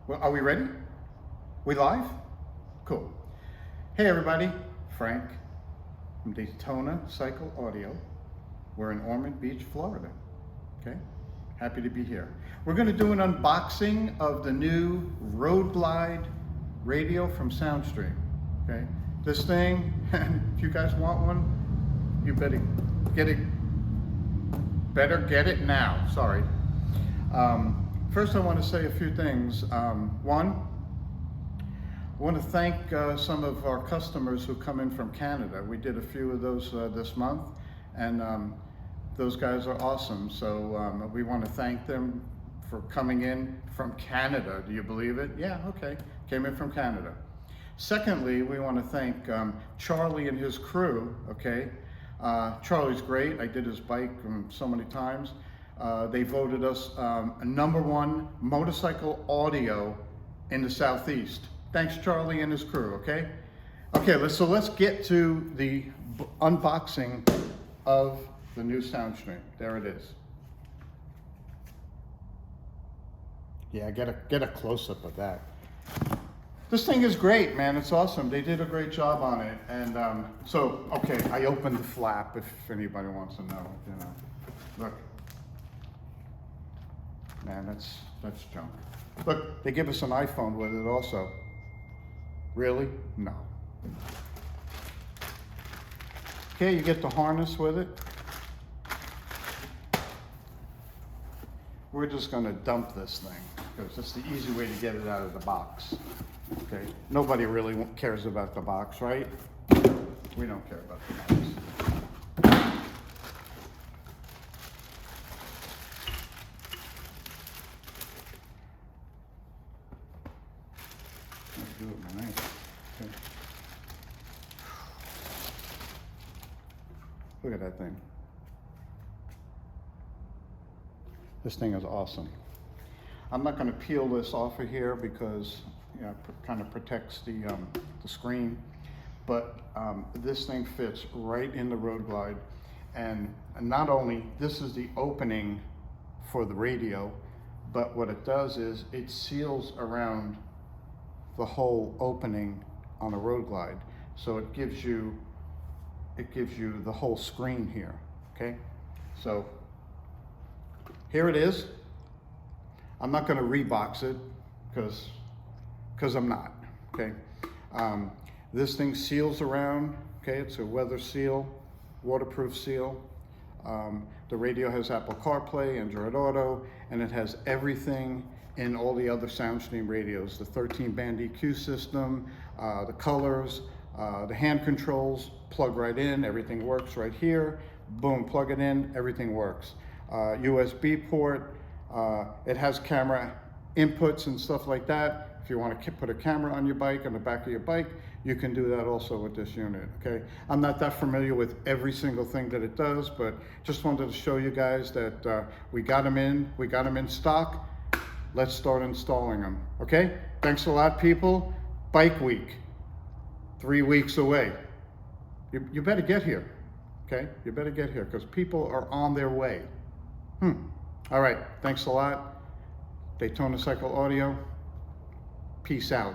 Well, are we ready? We live? Cool. Hey everybody, Frank from Daytona Cycle Audio. We're in Ormond Beach, Florida. Okay, happy to be here. We're going to do an unboxing of the new Road Glide radio from Soundstream. Okay, this thing, if you guys want one, you better get it. Better get it now. Sorry. First, I want to say a few things. One, I want to thank some of our customers who come in from Canada. We did a few of those this month, and those guys are awesome. So we want to thank them for coming in from Canada. Do you believe it? Yeah, okay. Came in from Canada. Secondly, we want to thank Charlie and his crew, okay? Charlie's great. I did his bike so many times. They voted us #1 motorcycle audio in the Southeast. Thanks, Charlie and his crew, okay? Okay, let's get to the unboxing of the new Soundstream. There it is. Yeah, get a close-up of that. This thing is great, man. It's awesome. They did a great job on it. And okay, I opened the flap if anybody wants to know, you know. Look. Man, that's junk. Look, they give us an iPhone with it also. Really? No. Okay, you get the harness with it. We're just gonna dump this thing because it's the easy way to get it out of the box. Okay, nobody really cares about the box, right? We don't care about the box. Let's do it with my knife. Okay. Look at that thing. This thing is awesome. I'm not going to peel this off of here because it kind of protects the screen, but this thing fits right in the Road Glide, and not only this is the opening for the radio, but what it does is it seals around the whole opening on a Road Glide, so it gives you the whole screen here. Okay, so here it is. I'm not going to rebox it because I'm not. Okay, this thing seals around. Okay, it's a weather seal, waterproof seal. The radio has Apple CarPlay, Android Auto, and it has everything in all the other Soundstream radios, the 13-band EQ system, the colors, the hand controls, plug right in, everything works right here. Boom, plug it in, everything works. USB port, it has camera inputs and stuff like that. If you want to put a camera on your bike, on the back of your bike, you can do that also with this unit, okay? I'm not that familiar with every single thing that it does, but just wanted to show you guys that we got them in stock. Let's start installing them, okay? Thanks a lot, people. Bike Week, 3 weeks away. You better get here, okay? You better get here because people are on their way. All right, thanks a lot. Daytona Cycle Audio, peace out.